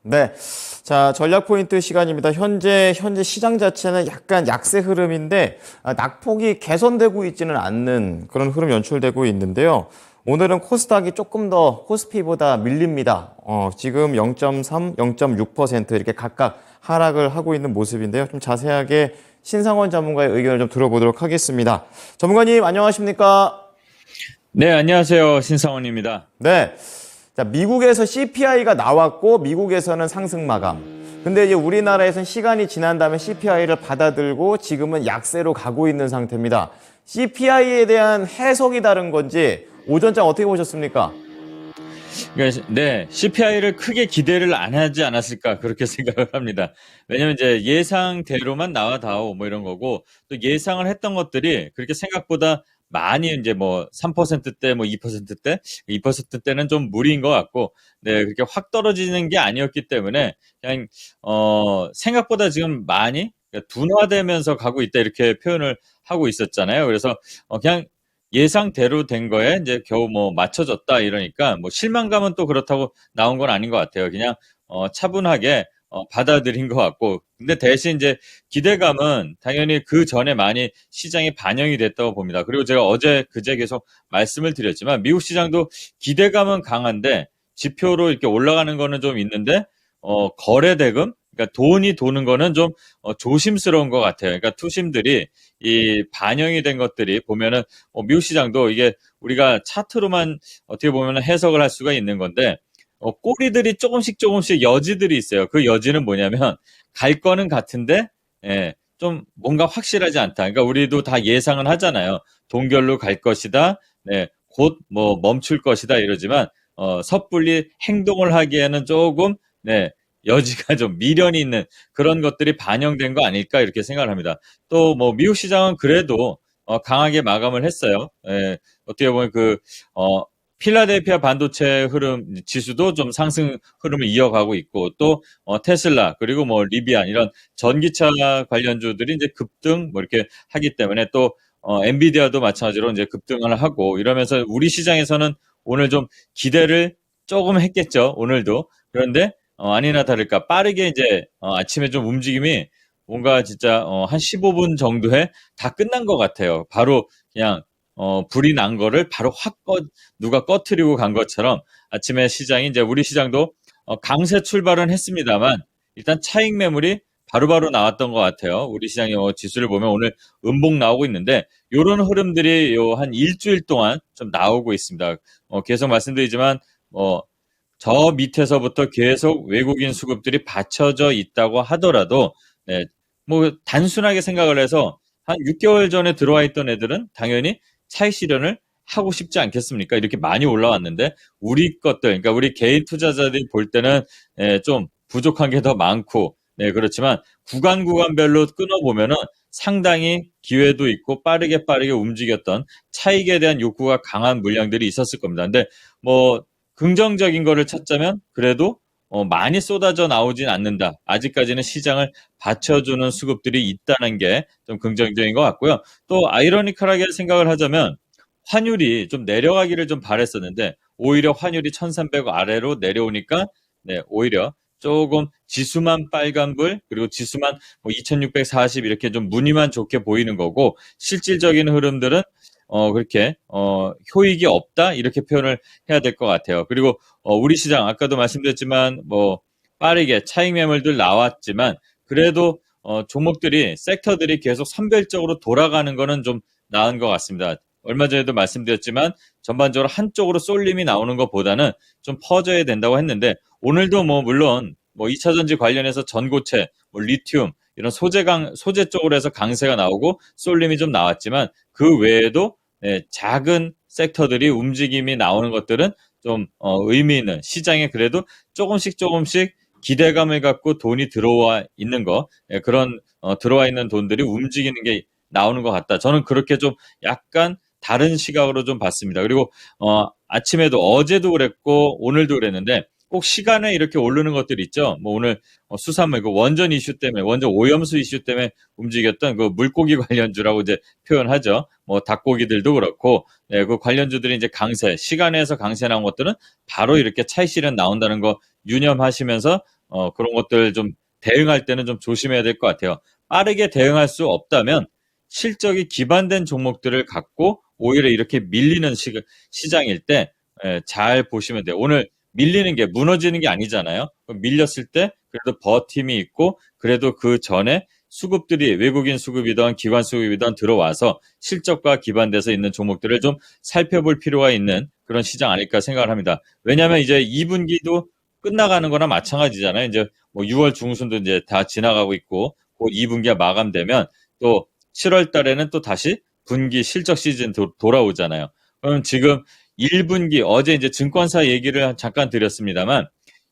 네. 자, 전략 포인트 시간입니다. 현재 시장 자체는 약간 약세 흐름인데, 낙폭이 개선되고 있지는 않는 그런 흐름 연출되고 있는데요. 오늘은 코스닥이 조금 더 코스피보다 밀립니다. 지금 0.3, 0.6% 이렇게 각각 하락을 하고 있는 모습인데요. 좀 자세하게 신상원 전문가의 의견을 좀 들어보도록 하겠습니다. 전문가님, 안녕하십니까? 네, 안녕하세요. 신상원입니다. 네. 자, 미국에서 CPI가 나왔고, 미국에서는 상승 마감. 근데 이제 우리나라에서는 시간이 지난 다음에 CPI를 받아들고 지금은 약세로 가고 있는 상태입니다. CPI에 대한 해석이 다른 건지 오전장 어떻게 보셨습니까? 그러니까 네, CPI를 크게 기대를 안 하지 않았을까 그렇게 생각을 합니다. 왜냐면 이제 예상대로만 나와다오 뭐 이런 거고 또 예상을 했던 것들이 그렇게 생각보다 많이 이제 뭐 3%대 뭐 2%대 2%대는 좀 무리인 것 같고 네, 그렇게 확 떨어지는 게 아니었기 때문에 그냥 생각보다 지금 많이 그러니까 둔화되면서 가고 있다 이렇게 표현을 하고 있었잖아요. 그래서 그냥 예상대로 된 거에 이제 겨우 뭐 맞춰졌다 이러니까 뭐 실망감은 또 그렇다고 나온 건 아닌 것 같아요. 그냥 차분하게 받아들인 것 같고 근데 대신 이제 기대감은 당연히 그 전에 많이 시장에 반영이 됐다고 봅니다. 그리고 제가 어제 그제 계속 말씀을 드렸지만 미국 시장도 기대감은 강한데 지표로 이렇게 올라가는 거는 좀 있는데 거래 대금 그러니까 돈이 도는 거는 좀 조심스러운 것 같아요. 그러니까 투심들이 이 반영이 된 것들이 보면은 미국 시장도 이게 우리가 차트로만 어떻게 보면 해석을 할 수가 있는 건데 꼬리들이 조금씩 여지들이 있어요. 그 여지는 뭐냐면 갈 거는 같은데 예, 좀 뭔가 확실하지 않다. 그러니까 우리도 다 예상은 하잖아요. 동결로 갈 것이다. 네, 곧 뭐 멈출 것이다 이러지만 섣불리 행동을 하기에는 조금 네, 여지가 좀 미련이 있는 그런 것들이 반영된 거 아닐까 이렇게 생각을 합니다. 또 뭐 미국 시장은 그래도 강하게 마감을 했어요. 예, 어떻게 보면 어, 필라델피아 반도체 흐름 지수도 좀 상승 흐름을 이어가고 있고 또 테슬라 그리고 뭐 리비안 이런 전기차 관련주들이 이제 급등 뭐 이렇게 하기 때문에 또 엔비디아도 마찬가지로 이제 급등을 하고 이러면서 우리 시장에서는 오늘 좀 기대를 조금 했겠죠. 오늘도. 그런데 아니나 다를까 빠르게 이제 아침에 좀 움직임이 뭔가 진짜 한 15분 정도에 다 끝난 것 같아요. 바로 그냥 불이 난 거를 바로 누가 꺼트리고 간 것처럼 아침에 시장이 이제 우리 시장도 강세 출발은 했습니다만 일단 차익 매물이 바로바로 나왔던 것 같아요. 우리 시장의 지수를 보면 오늘 음봉 나오고 있는데 이런 흐름들이 요 한 일주일 동안 좀 나오고 있습니다. 계속 말씀드리지만 저 밑에서부터 계속 외국인 수급들이 받쳐져 있다고 하더라도 네, 뭐 단순하게 생각을 해서 한 6개월 전에 들어와 있던 애들은 당연히 차익 실현을 하고 싶지 않겠습니까? 이렇게 많이 올라왔는데 우리 것들, 그러니까 우리 개인 투자자들이 볼 때는 좀 부족한 게 더 많고, 네, 그렇지만 구간별로 끊어보면은 상당히 기회도 있고 빠르게 움직였던 차익에 대한 욕구가 강한 물량들이 있었을 겁니다. 근데 뭐 긍정적인 거를 찾자면 그래도 많이 쏟아져 나오진 않는다. 아직까지는 시장을 받쳐주는 수급들이 있다는 게 좀 긍정적인 것 같고요. 또 아이러니컬하게 생각을 하자면 환율이 좀 내려가기를 좀 바랬었는데 오히려 환율이 1300 아래로 내려오니까 네, 오히려 조금 지수만 빨간불 그리고 지수만 뭐 2640 이렇게 좀 무늬만 좋게 보이는 거고 실질적인 흐름들은 그렇게 효익이 없다 이렇게 표현을 해야 될 것 같아요. 그리고 우리 시장 아까도 말씀드렸지만 뭐 빠르게 차익 매물들 나왔지만 그래도 종목들이 섹터들이 계속 선별적으로 돌아가는 거는 좀 나은 것 같습니다. 얼마 전에도 말씀드렸지만 전반적으로 한쪽으로 쏠림이 나오는 것보다는 좀 퍼져야 된다고 했는데 오늘도 뭐 물론 뭐 2차 전지 관련해서 전고체, 뭐 리튬 이런 소재 쪽으로 해서 강세가 나오고 쏠림이 좀 나왔지만 그 외에도 네, 작은 섹터들이 움직임이 나오는 것들은 좀 의미 있는 시장에 그래도 조금씩 기대감을 갖고 돈이 들어와 있는 거 예, 그런 들어와 있는 돈들이 움직이는 게 나오는 것 같다. 저는 그렇게 좀 약간 다른 시각으로 좀 봤습니다. 그리고 아침에도 어제도 그랬고 오늘도 그랬는데 꼭 시간에 이렇게 오르는 것들 있죠. 뭐 오늘 수산물 그 원전 이슈 때문에 원전 오염수 이슈 때문에 움직였던 그 물고기 관련주라고 이제 표현하죠. 뭐 닭고기들도 그렇고 네, 그 관련주들이 이제 강세 시간에서 강세 나온 것들은 바로 이렇게 차익 실현 나온다는 거 유념하시면서 그런 것들 좀 대응할 때는 좀 조심해야 될 것 같아요. 빠르게 대응할 수 없다면 실적이 기반된 종목들을 갖고 오히려 이렇게 밀리는 시장일 때 잘 보시면 돼요. 오늘 밀리는 게 무너지는 게 아니잖아요. 밀렸을 때 그래도 버팀이 있고 그래도 그 전에 수급들이 외국인 수급이든 기관 수급이든 들어와서 실적과 기반돼서 있는 종목들을 좀 살펴볼 필요가 있는 그런 시장 아닐까 생각을 합니다. 왜냐하면 이제 2분기도 끝나가는 거나 마찬가지잖아요. 이제 뭐 6월 중순도 이제 다 지나가고 있고 곧 2분기가 마감되면 또 7월 달에는 또 다시 분기 실적 시즌 돌아오잖아요. 그럼 지금 1분기 어제 이제 증권사 얘기를 잠깐 드렸습니다만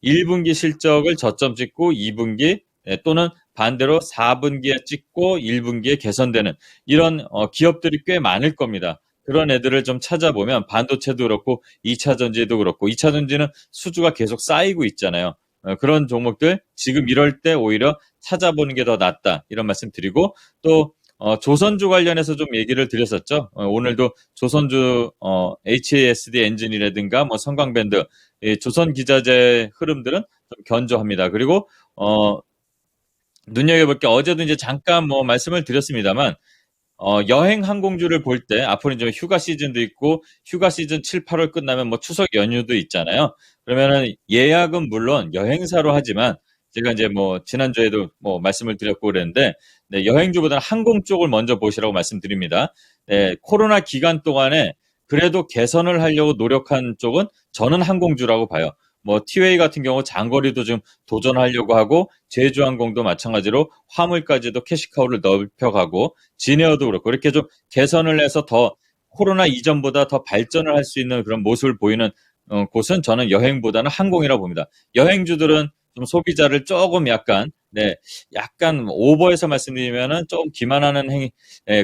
1분기 실적을 저점 찍고 2분기 또는 반대로 4분기에 찍고 1분기에 개선되는 이런 기업들이 꽤 많을 겁니다. 그런 애들을 좀 찾아보면 반도체도 그렇고 2차 전지도 그렇고 2차 전지는 수주가 계속 쌓이고 있잖아요. 그런 종목들 지금 이럴 때 오히려 찾아보는 게 더 낫다 이런 말씀 드리고 또 조선주 관련해서 좀 얘기를 드렸었죠. 오늘도 조선주 HASD 엔진이라든가 뭐 성광밴드 조선 기자재 흐름들은 좀 견조합니다. 그리고 눈여겨볼 게 어제도 이제 잠깐 뭐 말씀을 드렸습니다만 여행 항공주를 볼 때 앞으로 이제 휴가 시즌도 있고 휴가 시즌 7, 8월 끝나면 뭐 추석 연휴도 있잖아요. 그러면은 예약은 물론 여행사로 하지만 제가 이제 뭐 지난주에도 뭐 말씀을 드렸고 그랬는데 네, 여행주보다는 항공 쪽을 먼저 보시라고 말씀드립니다. 네, 코로나 기간 동안에 그래도 개선을 하려고 노력한 쪽은 저는 항공주라고 봐요. 뭐 티웨이 같은 경우 장거리도 좀 도전하려고 하고 제주항공도 마찬가지로 화물까지도 캐시카우를 넓혀가고 진에어도 그렇고 이렇게 좀 개선을 해서 더 코로나 이전보다 더 발전을 할 수 있는 그런 모습을 보이는 곳은 저는 여행보다는 항공이라고 봅니다. 여행주들은 좀 소비자를 조금 약간 오버해서 말씀드리면은 조금 기만하는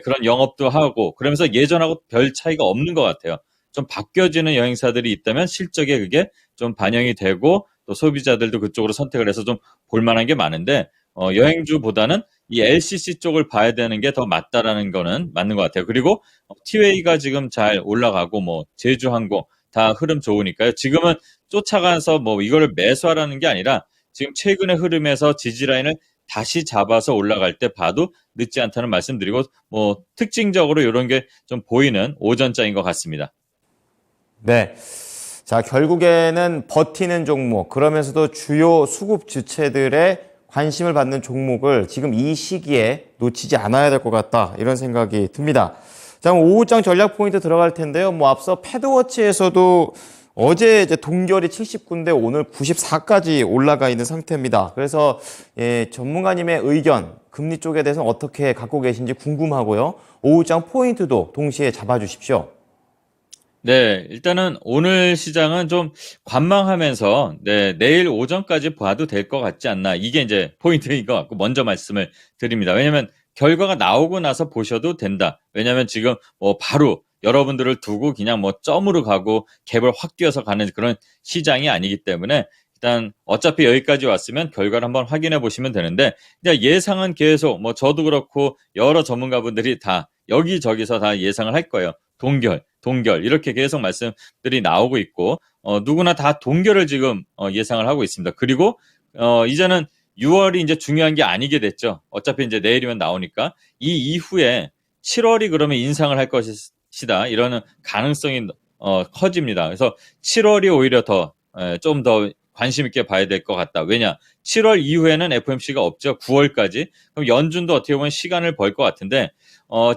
그런 영업도 하고 그러면서 예전하고 별 차이가 없는 것 같아요. 좀 바뀌어지는 여행사들이 있다면 실적에 그게 좀 반영이 되고 또 소비자들도 그쪽으로 선택을 해서 좀 볼만한 게 많은데 여행주보다는 이 LCC 쪽을 봐야 되는 게 더 맞다라는 거는 맞는 것 같아요. 그리고 티웨이가 지금 잘 올라가고 뭐 제주항공 다 흐름 좋으니까요. 지금은 쫓아가서 뭐 이거를 매수하라는 게 아니라 지금 최근의 흐름에서 지지라인을 다시 잡아서 올라갈 때 봐도 늦지 않다는 말씀드리고 뭐 특징적으로 이런 게 좀 보이는 오전장인 것 같습니다. 네. 자, 결국에는 버티는 종목, 그러면서도 주요 수급 주체들의 관심을 받는 종목을 지금 이 시기에 놓치지 않아야 될 것 같다. 이런 생각이 듭니다. 자, 오후장 전략 포인트 들어갈 텐데요. 뭐 앞서 패드워치에서도 어제 이제 동결이 79인데 오늘 94까지 올라가 있는 상태입니다. 그래서 전문가님의 의견, 금리 쪽에 대해서는 어떻게 갖고 계신지 궁금하고요. 오후장 포인트도 동시에 잡아주십시오. 네, 일단은 오늘 시장은 좀 관망하면서 내일 오전까지 봐도 될 것 같지 않나. 이게 이제 포인트인 것 같고 먼저 말씀을 드립니다. 왜냐하면 결과가 나오고 나서 보셔도 된다. 왜냐하면 지금 뭐 바로 여러분들을 두고 그냥 뭐 점으로 가고 갭을 확 뛰어서 가는 그런 시장이 아니기 때문에 일단 어차피 여기까지 왔으면 결과를 한번 확인해 보시면 되는데 예상은 계속 뭐 저도 그렇고 여러 전문가분들이 다 여기저기서 다 예상을 할 거예요. 동결 이렇게 계속 말씀들이 나오고 있고 누구나 다 동결을 지금 예상을 하고 있습니다. 그리고 이제는 6월이 이제 중요한 게 아니게 됐죠. 어차피 이제 내일이면 나오니까 이 이후에 7월이 그러면 인상을 할 것이다 이러는 가능성이 커집니다. 그래서 7월이 오히려 더 좀 더 관심 있게 봐야 될 것 같다. 왜냐? 7월 이후에는 FOMC가 없죠. 9월까지. 그럼 연준도 어떻게 보면 시간을 벌 것 같은데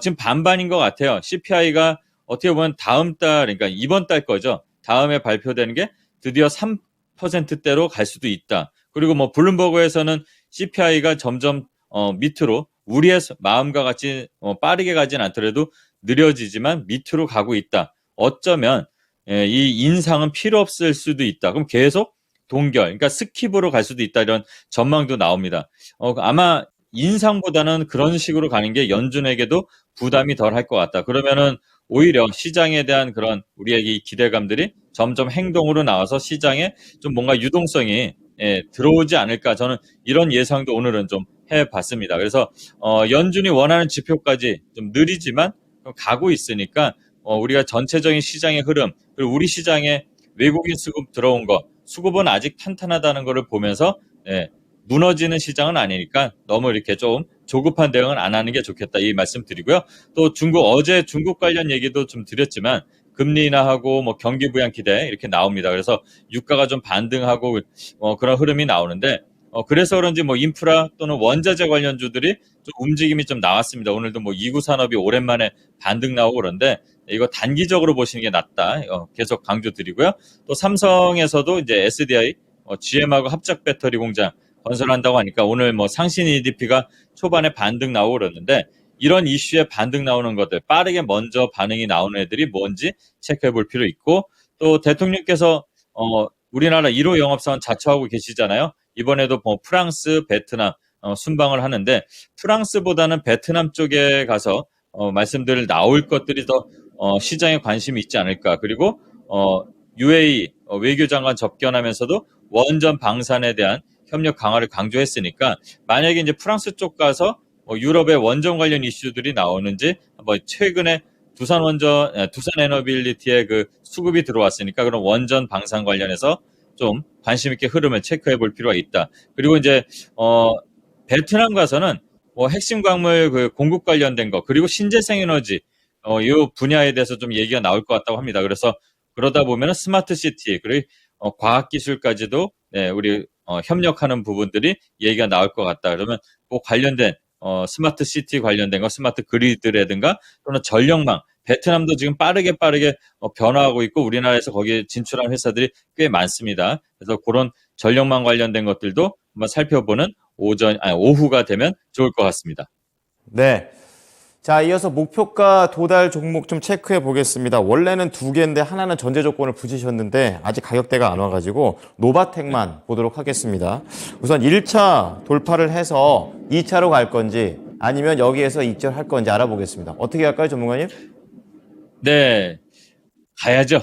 지금 반반인 것 같아요. CPI가 어떻게 보면 다음 달, 그러니까 이번 달 거죠. 다음에 발표되는 게 드디어 3%대로 갈 수도 있다. 그리고 뭐 블룸버그에서는 CPI가 점점 밑으로 우리의 마음과 같이 빠르게 가진 않더라도 느려지지만 밑으로 가고 있다. 어쩌면 이 인상은 필요 없을 수도 있다. 그럼 계속 동결, 그러니까 스킵으로 갈 수도 있다. 이런 전망도 나옵니다. 아마 인상보다는 그런 식으로 가는 게 연준에게도 부담이 덜 할 것 같다. 그러면은 오히려 시장에 대한 그런 우리의 이 기대감들이 점점 행동으로 나와서 시장에 좀 뭔가 유동성이 들어오지 않을까. 저는 이런 예상도 오늘은 좀 해봤습니다. 그래서 연준이 원하는 지표까지 좀 느리지만 가고 있으니까 우리가 전체적인 시장의 흐름 그리고 우리 시장에 외국인 수급 들어온 거 수급은 아직 탄탄하다는 것을 보면서 예, 무너지는 시장은 아니니까 너무 이렇게 좀 조급한 대응은 안 하는 게 좋겠다 이 말씀 드리고요. 또 어제 중국 관련 얘기도 좀 드렸지만 금리 인하하고 뭐 경기 부양 기대 이렇게 나옵니다. 그래서 유가가 좀 반등하고 그런 흐름이 나오는데 그래서 그런지 뭐 인프라 또는 원자재 관련주들이 좀 움직임이 좀 나왔습니다. 오늘도 뭐 이구 산업이 오랜만에 반등 나오고 그런데 이거 단기적으로 보시는 게 낫다. 계속 강조드리고요. 또 삼성에서도 이제 SDI GM하고 합작 배터리 공장 건설한다고 하니까 오늘 뭐 상신 EDP가 초반에 반등 나오고 그러는데 이런 이슈에 반등 나오는 것들 빠르게 먼저 반응이 나오는 애들이 뭔지 체크해 볼 필요 있고 또 대통령께서 우리나라 1호 영업사원 자처하고 계시잖아요. 이번에도 뭐 프랑스, 베트남 순방을 하는데 프랑스보다는 베트남 쪽에 가서 말씀들 나올 것들이 더 시장에 관심이 있지 않을까. 그리고 UAE 외교장관 접견하면서도 원전 방산에 대한 협력 강화를 강조했으니까 만약에 이제 프랑스 쪽 가서 유럽의 원전 관련 이슈들이 나오는지 뭐 최근에 두산 에너빌리티의 그 수급이 들어왔으니까 그런 원전 방산 관련해서 좀 관심 있게 흐름을 체크해 볼 필요가 있다. 그리고 이제 베트남 가서는 뭐 핵심 광물 그 공급 관련된 거 그리고 신재생 에너지 이 분야에 대해서 좀 얘기가 나올 것 같다고 합니다. 그래서 그러다 보면 스마트 시티 그리고 과학 기술까지도 네, 우리 협력하는 부분들이 얘기가 나올 것 같다. 그러면 그 관련된 스마트 시티 관련된 거, 스마트 그리드라든가 또는 전력망, 베트남도 지금 빠르게 변화하고 있고 우리나라에서 거기에 진출한 회사들이 꽤 많습니다. 그래서 그런 전력망 관련된 것들도 한번 살펴보는 오후가 되면 좋을 것 같습니다. 네. 자, 이어서 목표가 도달 종목 좀 체크해 보겠습니다. 원래는 두 개인데 하나는 전제 조건을 붙이셨는데 아직 가격대가 안 와가지고 노바텍만 보도록 하겠습니다. 우선 1차 돌파를 해서 2차로 갈 건지 아니면 여기에서 익절할 건지 알아보겠습니다. 어떻게 할까요, 전문가님? 네, 가야죠.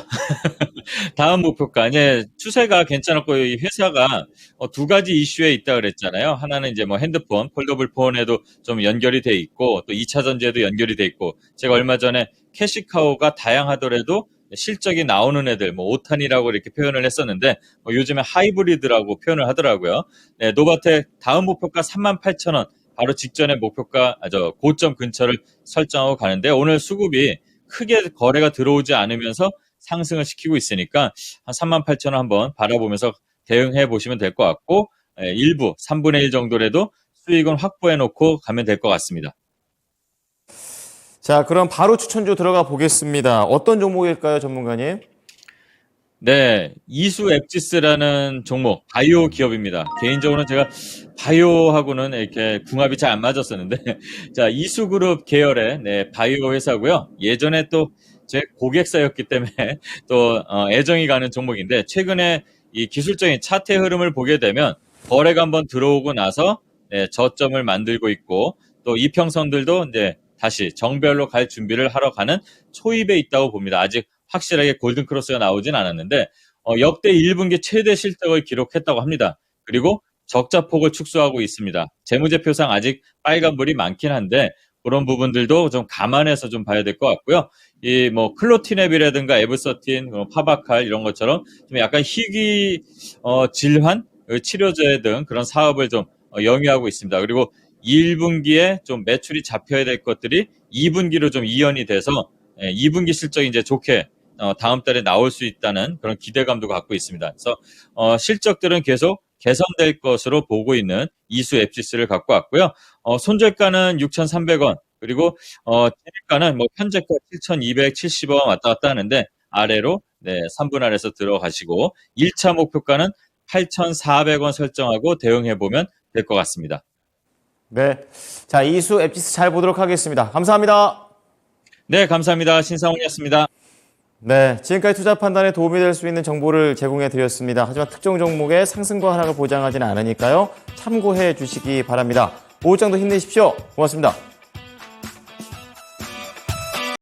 다음 목표가 이제 추세가 괜찮았고 이 회사가 두 가지 이슈에 있다 그랬잖아요. 하나는 이제 뭐 핸드폰, 폴더블 폰에도 좀 연결이 돼 있고 또 2차 전지에도 연결이 돼 있고 제가 얼마 전에 캐시카우가 다양하더라도 실적이 나오는 애들 뭐 5탄이라고 이렇게 표현을 했었는데 요즘에 하이브리드라고 표현을 하더라고요. 네, 노바텍 다음 목표가 38,000원 바로 직전에 목표가 고점 근처를 설정하고 가는데 오늘 수급이 크게 거래가 들어오지 않으면서 상승을 시키고 있으니까 한 38,000원 한번 바라보면서 대응해 보시면 될 것 같고 일부 3분의 1 정도라도 수익은 확보해 놓고 가면 될 것 같습니다. 자, 그럼 바로 추천주 들어가 보겠습니다. 어떤 종목일까요, 전문가님? 네, 이수 앱지스라는 종목, 바이오 기업입니다. 개인적으로는 제가 바이오하고는 이렇게 궁합이 잘 안 맞았었는데, 자, 이수그룹 계열의 네, 바이오 회사고요. 예전에 또 제 고객사였기 때문에 또 애정이 가는 종목인데, 최근에 이 기술적인 차트 흐름을 보게 되면 거래가 한번 들어오고 나서 네, 저점을 만들고 있고, 또 이평선들도 이제 다시 정별로 갈 준비를 하러 가는 초입에 있다고 봅니다. 아직 확실하게 골든크로스가 나오진 않았는데 역대 1분기 최대 실적을 기록했다고 합니다. 그리고 적자폭을 축소하고 있습니다. 재무제표상 아직 빨간불이 많긴 한데 그런 부분들도 좀 감안해서 좀 봐야 될 것 같고요. 이 뭐 클로티냅이라든가 에브서틴, 파바칼 이런 것처럼 좀 약간 희귀 질환 치료제 등 그런 사업을 좀 영위하고 있습니다. 그리고 1분기에 좀 매출이 잡혀야 될 것들이 2분기로 좀 이연이 돼서 2분기 실적이 이제 좋게 다음 달에 나올 수 있다는 그런 기대감도 갖고 있습니다. 그래서 실적들은 계속 개선될 것으로 보고 있는 이수 앱지스를 갖고 왔고요. 손절가는 6,300원 그리고 진입가는 뭐 현재가 7,270원 왔다 갔다 하는데 아래로 네, 3분 아래에서 들어가시고 1차 목표가는 8,400원 설정하고 대응해 보면 될 것 같습니다. 네. 자, 이수 앱지스 잘 보도록 하겠습니다. 감사합니다. 네, 감사합니다. 신상훈이었습니다. 네, 지금까지 투자 판단에 도움이 될 수 있는 정보를 제공해 드렸습니다. 하지만 특정 종목의 상승과 하락을 보장하지는 않으니까요. 참고해 주시기 바랍니다. 오후장도 힘내십시오. 고맙습니다.